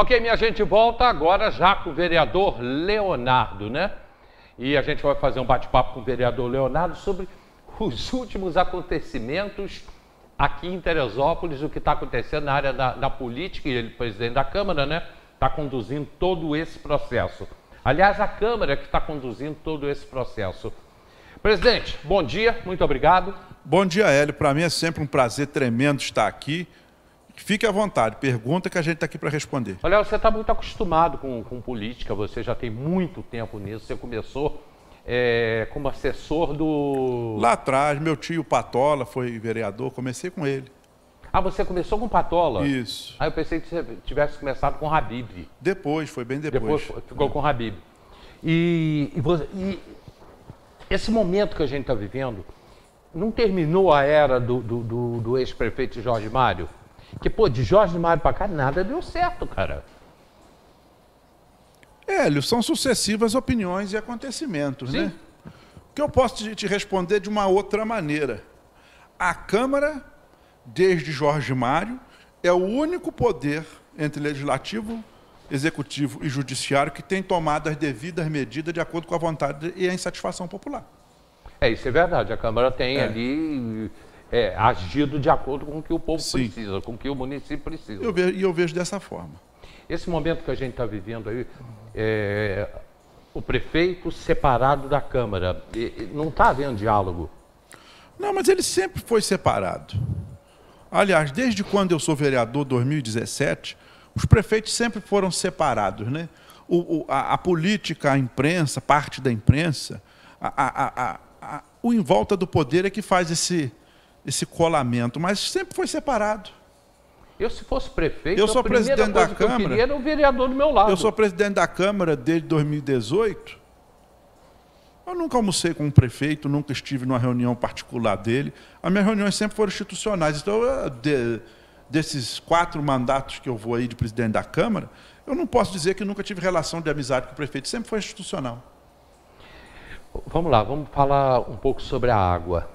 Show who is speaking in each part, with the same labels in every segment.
Speaker 1: Ok, minha gente, volta agora já com o vereador Leonardo, né? E a gente vai fazer um bate-papo com o vereador Leonardo sobre os últimos acontecimentos aqui em Teresópolis, o que está acontecendo na área da política, e ele, presidente da Câmara, né? Está conduzindo todo esse processo. Aliás, a Câmara que está conduzindo todo esse processo. Presidente, bom dia, muito obrigado.
Speaker 2: Bom dia, Hélio. Para mim é sempre um prazer tremendo estar aqui. Fique à vontade, pergunta que a gente está aqui para responder.
Speaker 1: Olha, você está muito acostumado com política, você já tem muito tempo nisso, você começou como assessor do...
Speaker 2: Lá atrás, meu tio Patola foi vereador, comecei com ele.
Speaker 1: Ah, você começou com Patola?
Speaker 2: Isso.
Speaker 1: Ah, eu pensei que você tivesse começado com Habib.
Speaker 2: Depois, foi bem depois.
Speaker 1: Depois ficou com Habib. E esse momento que a gente está vivendo, não terminou a era do ex-prefeito Jorge Mário? Que, pô, de Jorge Mário para cá, nada deu certo, cara.
Speaker 2: Hélio, são sucessivas opiniões e acontecimentos,
Speaker 1: Sim.
Speaker 2: né? O que eu posso te responder de uma outra maneira. A Câmara, desde Jorge Mário, é o único poder entre legislativo, executivo e judiciário que tem tomado as devidas medidas de acordo com a vontade e a insatisfação popular.
Speaker 1: Isso é verdade. A Câmara tem ali agido de acordo com o que o povo precisa, com o que o município precisa.
Speaker 2: Eu vejo dessa forma.
Speaker 1: Esse momento que a gente está vivendo aí, o prefeito separado da Câmara, não está havendo diálogo?
Speaker 2: Não, mas ele sempre foi separado. Aliás, desde quando eu sou vereador, 2017, os prefeitos sempre foram separados, né? A política, a imprensa, parte da imprensa, o em volta do poder é que faz esse colamento, mas sempre foi separado.
Speaker 1: Eu, se fosse prefeito,
Speaker 2: eu sou presidente da Câmara,
Speaker 1: eu queria era um vereador do meu lado.
Speaker 2: Eu sou presidente da Câmara desde 2018. Eu nunca almocei com um prefeito, nunca estive numa reunião particular dele. As minhas reuniões sempre foram institucionais. Então, desses 4 mandatos que eu vou aí de presidente da Câmara, eu não posso dizer que nunca tive relação de amizade com o prefeito, sempre foi institucional.
Speaker 1: Vamos lá, vamos falar um pouco sobre a água.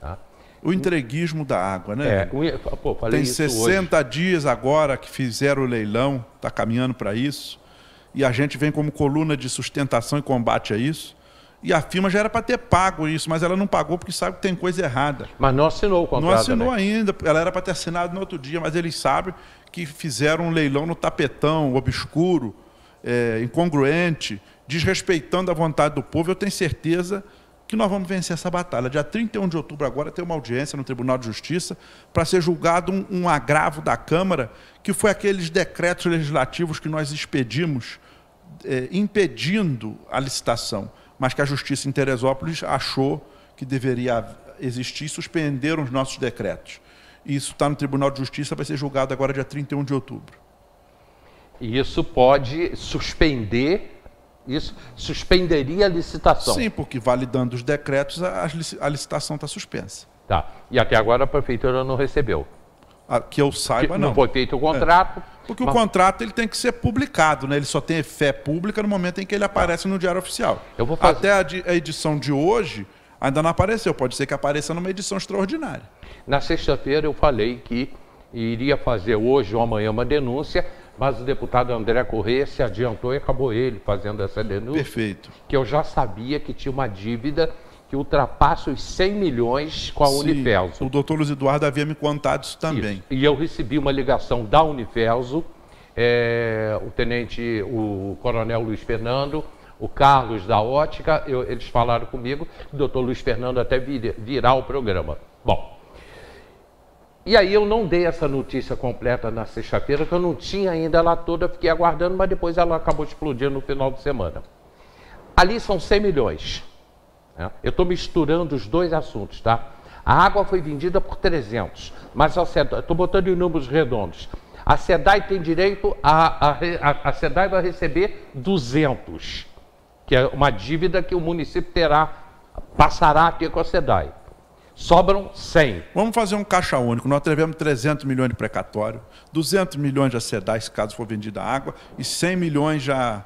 Speaker 1: Tá?
Speaker 2: O entreguismo da água, né?
Speaker 1: Falei
Speaker 2: tem
Speaker 1: isso
Speaker 2: 60
Speaker 1: hoje.
Speaker 2: dias agora que fizeram o leilão, está caminhando para isso, e a gente vem como coluna de sustentação e combate a isso. E a firma já era para ter pago isso, mas ela não pagou porque sabe que tem coisa errada.
Speaker 1: Mas não assinou o contrato,
Speaker 2: não assinou,
Speaker 1: né?
Speaker 2: ainda, ela era para ter assinado no outro dia, mas eles sabem que fizeram um leilão no tapetão, obscuro, incongruente, desrespeitando a vontade do povo. Eu tenho certeza que nós vamos vencer essa batalha. Dia 31 de outubro agora tem uma audiência no Tribunal de Justiça para ser julgado um agravo da Câmara, que foi aqueles decretos legislativos que nós expedimos impedindo a licitação, mas que a Justiça em Teresópolis achou que deveria existir e suspenderam os nossos decretos. E isso está no Tribunal de Justiça, vai ser julgado agora dia 31 de outubro.
Speaker 1: E isso pode suspender, isso suspenderia a licitação?
Speaker 2: Sim, porque validando os decretos, a licitação está suspensa.
Speaker 1: Tá. E até agora a prefeitura não recebeu?
Speaker 2: Que eu saiba, não.
Speaker 1: Não foi feito o contrato.
Speaker 2: Porque o contrato ele tem que ser publicado, né? Ele só tem fé pública no momento em que ele aparece no Diário Oficial.
Speaker 1: Eu vou fazer...
Speaker 2: Até a edição de hoje ainda não apareceu. Pode ser que apareça numa edição extraordinária.
Speaker 1: Na sexta-feira eu falei que iria fazer hoje ou amanhã uma denúncia, mas o deputado André Corrêa se adiantou e acabou ele fazendo essa denúncia.
Speaker 2: Perfeito.
Speaker 1: Que eu já sabia que tinha uma dívida que ultrapassa os 100 milhões com a Unifelso.
Speaker 2: O doutor Luiz Eduardo havia me contado isso também.
Speaker 1: Isso. E eu recebi uma ligação da Unifelso, o coronel Luiz Fernando, o Carlos da Ótica, eles falaram comigo, o doutor Luiz Fernando até virá o programa. Bom, e aí eu não dei essa notícia completa na sexta-feira, que eu não tinha ainda ela toda, fiquei aguardando, mas depois ela acabou explodindo no final de semana. Ali são 100 milhões. Eu estou misturando os dois assuntos, tá? A água foi vendida por 300, mas estou botando em números redondos. A SEDAI tem direito, a SEDAI vai receber 200, que é uma dívida que o município passará a ter com a SEDAI. Sobram 100.
Speaker 2: Vamos fazer um caixa único. Nós tivemos 300 milhões de precatório, 200 milhões de SEDAI, se caso for vendida a água, e 100 milhões já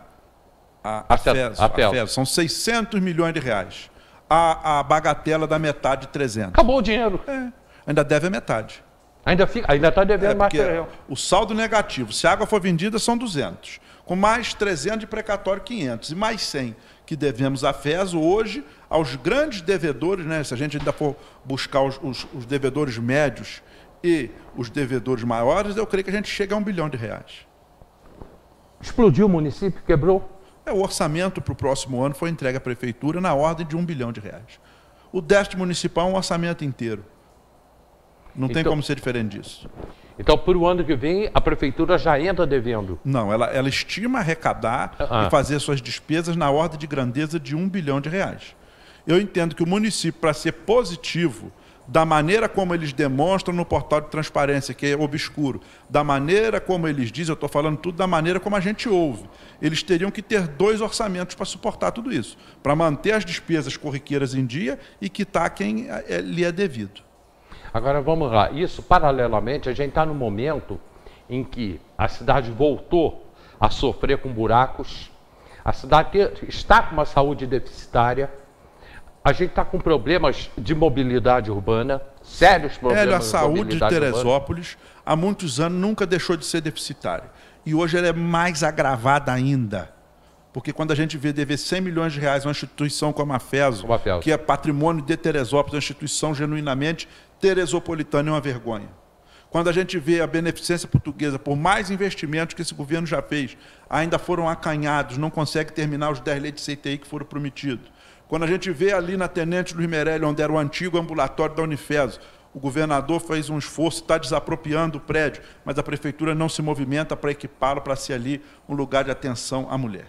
Speaker 2: a FES. São 600 milhões de reais. A bagatela da metade de 300.
Speaker 1: Acabou o dinheiro.
Speaker 2: Ainda deve a metade.
Speaker 1: Ainda está devendo mais terreno.
Speaker 2: O saldo negativo, se a água for vendida, são 200. Com mais 300 de precatório, 500. E mais 100 que devemos à FESO, hoje, aos grandes devedores, né, se a gente ainda for buscar os devedores médios e os devedores maiores, eu creio que a gente chega a R$1 bilhão.
Speaker 1: Explodiu o município? Quebrou?
Speaker 2: O orçamento para o próximo ano foi entregue à Prefeitura na ordem de R$1 bilhão. O déficit municipal é um orçamento inteiro. Não tem como ser diferente disso.
Speaker 1: Então, para o ano que vem, a Prefeitura já entra devendo?
Speaker 2: Não, ela estima arrecadar e fazer suas despesas na ordem de grandeza de R$1 bilhão. Eu entendo que o município, para ser positivo, da maneira como eles demonstram no portal de transparência, que é obscuro, da maneira como eles dizem, eu estou falando tudo da maneira como a gente ouve, eles teriam que ter 2 orçamentos para suportar tudo isso, para manter as despesas corriqueiras em dia e quitar quem lhe é devido.
Speaker 1: Agora vamos lá, isso paralelamente, a gente está no momento em que a cidade voltou a sofrer com buracos, a cidade está com uma saúde deficitária, a gente está com problemas de mobilidade urbana, sérios problemas
Speaker 2: de saúde de Teresópolis, há muitos anos, nunca deixou de ser deficitária. E hoje ela é mais agravada ainda. Porque quando a gente vê dever R$100 milhões a uma instituição como a FESO, que é patrimônio de Teresópolis, uma instituição genuinamente teresopolitana, é uma vergonha. Quando a gente vê a beneficência portuguesa, por mais investimentos que esse governo já fez, ainda foram acanhados, não consegue terminar os 10 leitos de CTI que foram prometidos. Quando a gente vê ali na Tenente Luiz Meirelli, onde era o antigo ambulatório da Unifeso, o governador fez um esforço, está desapropriando o prédio, mas a prefeitura não se movimenta para equipá-lo, para ser ali um lugar de atenção à mulher.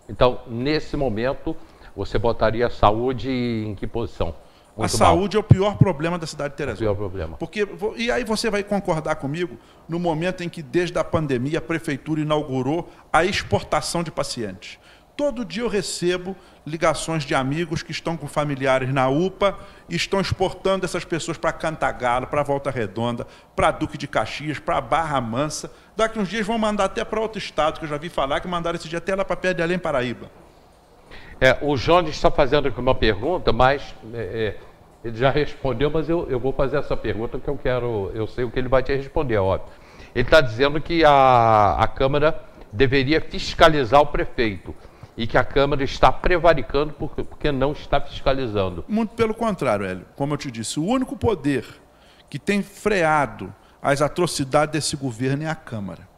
Speaker 2: Então, nesse momento, você botaria a saúde em que posição? A saúde é o pior problema da cidade de Teresópolis.
Speaker 1: É o pior problema.
Speaker 2: Porque, e aí você vai concordar comigo, no momento em que, desde a pandemia, a prefeitura inaugurou a exportação de pacientes. Todo dia eu recebo ligações de amigos que estão com familiares na UPA e estão exportando essas pessoas para Cantagalo, para Volta Redonda, para Duque de Caxias, para Barra Mansa. Daqui uns dias vão mandar até para outro estado, que eu já vi falar que mandaram esse dia até lá para perto de Além Paraíba.
Speaker 1: O Jones está fazendo aqui uma pergunta, mas ele já respondeu, mas eu vou fazer essa pergunta que eu sei o que ele vai te responder, óbvio. Ele está dizendo que a Câmara deveria fiscalizar o prefeito e que a Câmara está prevaricando porque não está fiscalizando.
Speaker 2: Muito pelo contrário, Hélio. Como eu te disse, o único poder que tem freado as atrocidades desse governo é a Câmara.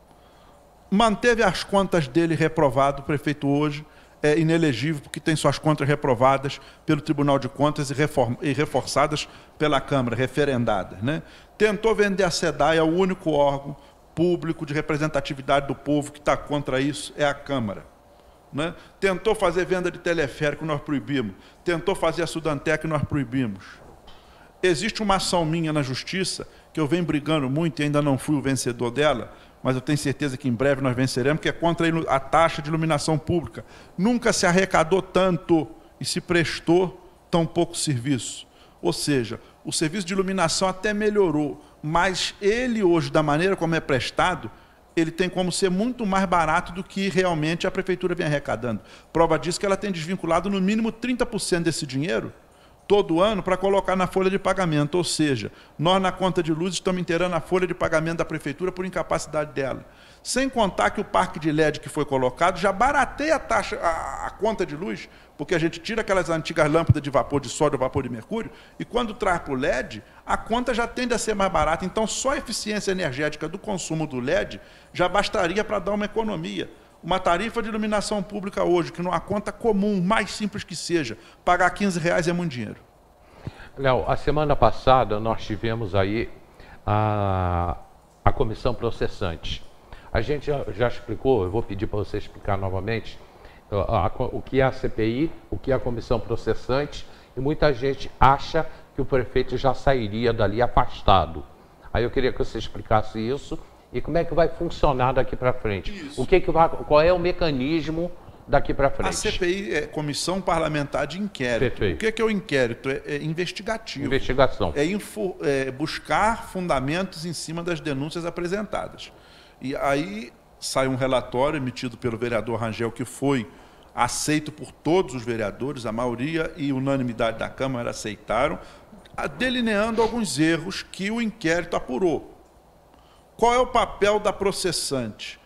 Speaker 2: Manteve as contas dele reprovado, o prefeito hoje é inelegível porque tem suas contas reprovadas pelo Tribunal de Contas e reforçadas pela Câmara, referendadas, né? Tentou vender a SEDAI, é o único órgão público de representatividade do povo que está contra isso, é a Câmara. Né? Tentou fazer venda de teleférico, nós proibimos. Tentou fazer a Sudantec, nós proibimos. Existe uma ação minha na Justiça, que eu venho brigando muito e ainda não fui o vencedor dela, mas eu tenho certeza que em breve nós venceremos, que é contra a taxa de iluminação pública. Nunca se arrecadou tanto e se prestou tão pouco serviço. Ou seja, o serviço de iluminação até melhorou, mas ele hoje, da maneira como é prestado, ele tem como ser muito mais barato do que realmente a prefeitura vem arrecadando. Prova disso que ela tem desvinculado no mínimo 30% desse dinheiro todo ano para colocar na folha de pagamento. Ou seja, nós na conta de luz estamos inteirando a folha de pagamento da prefeitura por incapacidade dela. Sem contar que o parque de LED que foi colocado já barateia a taxa, a conta de luz, porque a gente tira aquelas antigas lâmpadas de vapor de sódio, vapor de mercúrio, e quando traz para o LED, a conta já tende a ser mais barata. Então, só a eficiência energética do consumo do LED já bastaria para dar uma economia. Uma tarifa de iluminação pública hoje, que numa conta comum, mais simples que seja, pagar R$15 é muito dinheiro.
Speaker 1: Léo, a semana passada nós tivemos aí a comissão processante. A gente já explicou, eu vou pedir para você explicar novamente, o que é a CPI, o que é a comissão processante, e muita gente acha que o prefeito já sairia dali afastado. Aí eu queria que você explicasse isso e como é que vai funcionar daqui para frente. Qual é o mecanismo daqui para frente?
Speaker 2: A CPI é Comissão Parlamentar de Inquérito.
Speaker 1: Perfeito.
Speaker 2: O que é o inquérito? É investigativo.
Speaker 1: Investigação.
Speaker 2: É buscar fundamentos em cima das denúncias apresentadas. E aí sai um relatório emitido pelo vereador Rangel, que foi aceito por todos os vereadores, a maioria e unanimidade da Câmara aceitaram, delineando alguns erros que o inquérito apurou. Qual é o papel da processante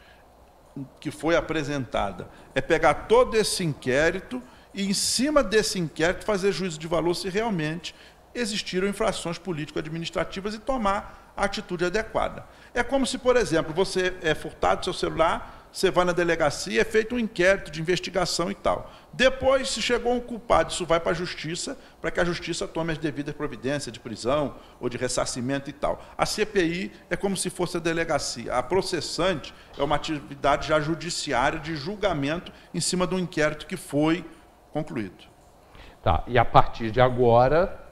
Speaker 2: que foi apresentada? É pegar todo esse inquérito e, em cima desse inquérito, fazer juízo de valor se realmente existiram infrações político-administrativas e tomar a atitude adequada. É como se, por exemplo, você é furtado seu celular, você vai na delegacia, é feito um inquérito de investigação e tal. Depois, se chegou um culpado, isso vai para a justiça, para que a justiça tome as devidas providências de prisão ou de ressarcimento e tal. A CPI é como se fosse a delegacia. A processante é uma atividade já judiciária de julgamento em cima de um inquérito que foi concluído.
Speaker 1: Tá, e a partir de agora,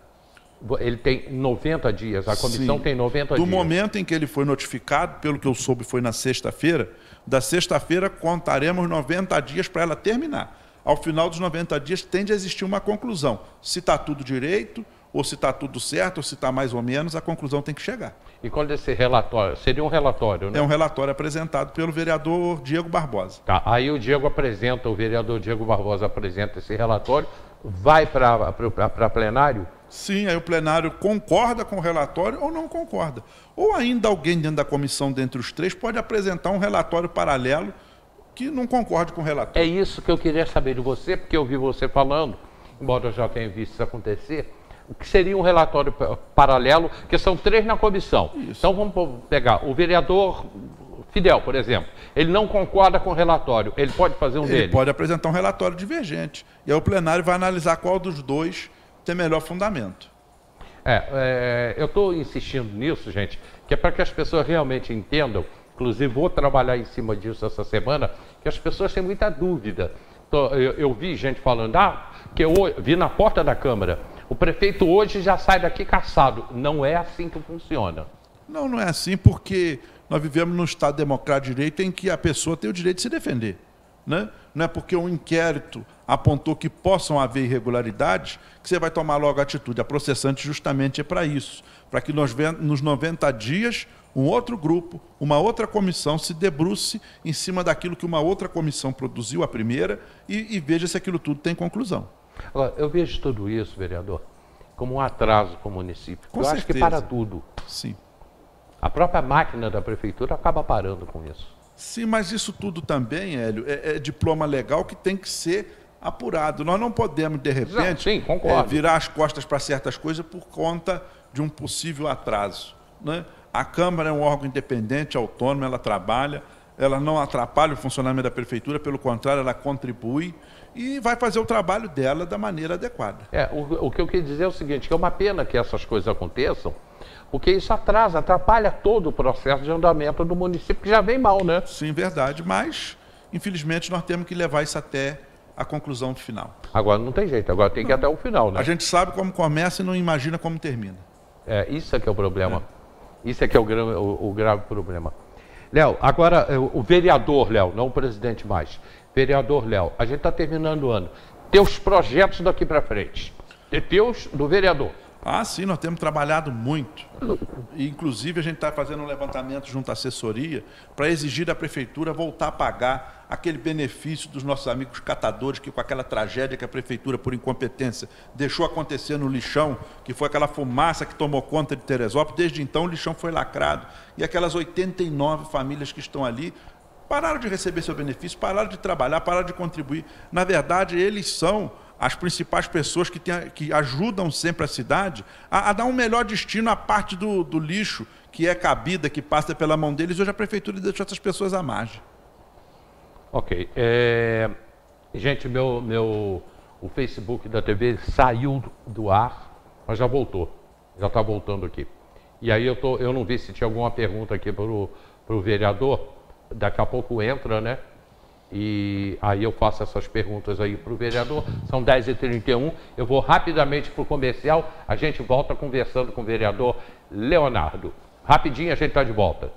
Speaker 1: ele tem 90 dias, a comissão tem 90 dias.
Speaker 2: Do momento em que ele foi notificado, pelo que eu soube foi na sexta-feira, da sexta-feira contaremos 90 dias para ela terminar. Ao final dos 90 dias tende a existir uma conclusão. Se está tudo direito, ou se está tudo certo, ou se está mais ou menos, a conclusão tem que chegar.
Speaker 1: E quando esse relatório? Seria um relatório, né?
Speaker 2: É um relatório apresentado pelo vereador Diego Barbosa.
Speaker 1: Tá, aí o vereador Diego Barbosa apresenta esse relatório, vai para plenário?
Speaker 2: Sim, aí o plenário concorda com o relatório ou não concorda. Ou ainda alguém dentro da comissão, dentre os três, pode apresentar um relatório paralelo que não concorde com o relatório.
Speaker 1: É isso que eu queria saber de você, porque eu vi você falando, embora eu já tenha visto isso acontecer, o que seria um relatório paralelo, que são 3 na comissão. Isso. Então vamos pegar o vereador Fidel, por exemplo, ele não concorda com o relatório, ele pode fazer um dele?
Speaker 2: Ele pode apresentar um relatório divergente. E aí o plenário vai analisar qual dos dois tem melhor fundamento.
Speaker 1: Eu estou insistindo nisso, gente, que é para que as pessoas realmente entendam, inclusive vou trabalhar em cima disso essa semana, que as pessoas têm muita dúvida. Eu vi gente falando, que eu vi na porta da Câmara, o prefeito hoje já sai daqui caçado. Não é assim que funciona.
Speaker 2: Não, não é assim, porque nós vivemos num Estado democrático de direito em que a pessoa tem o direito de se defender. Né? Não é porque um inquérito apontou que possam haver irregularidades que você vai tomar logo a atitude. A processante justamente é para isso, para que nos 90 dias um outro grupo, uma outra comissão se debruce em cima daquilo que uma outra comissão produziu, a primeira, e veja se aquilo tudo tem conclusão.
Speaker 1: Agora, eu vejo tudo isso, vereador, como um atraso para o município.
Speaker 2: Com
Speaker 1: eu
Speaker 2: certeza.
Speaker 1: Acho que para tudo.
Speaker 2: Sim.
Speaker 1: A própria máquina da prefeitura acaba parando com isso.
Speaker 2: Sim, mas isso tudo também, Hélio, é diploma legal que tem que ser apurado. Nós não podemos, de repente,
Speaker 1: sim, concordo,
Speaker 2: virar as costas para certas coisas por conta de um possível atraso. Né? A Câmara é um órgão independente, autônomo, ela trabalha, ela não atrapalha o funcionamento da prefeitura, pelo contrário, ela contribui e vai fazer o trabalho dela da maneira adequada.
Speaker 1: O que eu queria dizer é o seguinte, que é uma pena que essas coisas aconteçam, porque isso atrapalha todo o processo de andamento do município, que já vem mal, né?
Speaker 2: Sim, verdade, mas, infelizmente, nós temos que levar isso até a conclusão final.
Speaker 1: Agora não tem jeito, agora tem que ir até o final, né?
Speaker 2: A gente sabe como começa e não imagina como termina.
Speaker 1: Isso é que é o problema. Isso é que é o grave problema. Léo, agora o vereador, Léo, não o presidente mais. Vereador Léo, a gente está terminando o ano. Teus projetos daqui para frente. Teus do vereador.
Speaker 2: Sim, nós temos trabalhado muito. E, inclusive, a gente está fazendo um levantamento junto à assessoria para exigir da prefeitura voltar a pagar aquele benefício dos nossos amigos catadores, que com aquela tragédia que a prefeitura, por incompetência, deixou acontecer no lixão, que foi aquela fumaça que tomou conta de Teresópolis. Desde então, o lixão foi lacrado. E aquelas 89 famílias que estão ali pararam de receber seu benefício, pararam de trabalhar, pararam de contribuir. Na verdade, eles são as principais pessoas que ajudam sempre a cidade a dar um melhor destino à parte do lixo que é cabida, que passa pela mão deles. Hoje a prefeitura deixou essas pessoas à margem.
Speaker 1: Ok. Gente, o Facebook da TV saiu do ar, mas já voltou. Já está voltando aqui. E aí eu não vi se tinha alguma pergunta aqui para o vereador. Daqui a pouco entra, né? E aí eu faço essas perguntas aí para o vereador. São 10h31, eu vou rapidamente para o comercial, a gente volta conversando com o vereador Leonardo. Rapidinho a gente está de volta.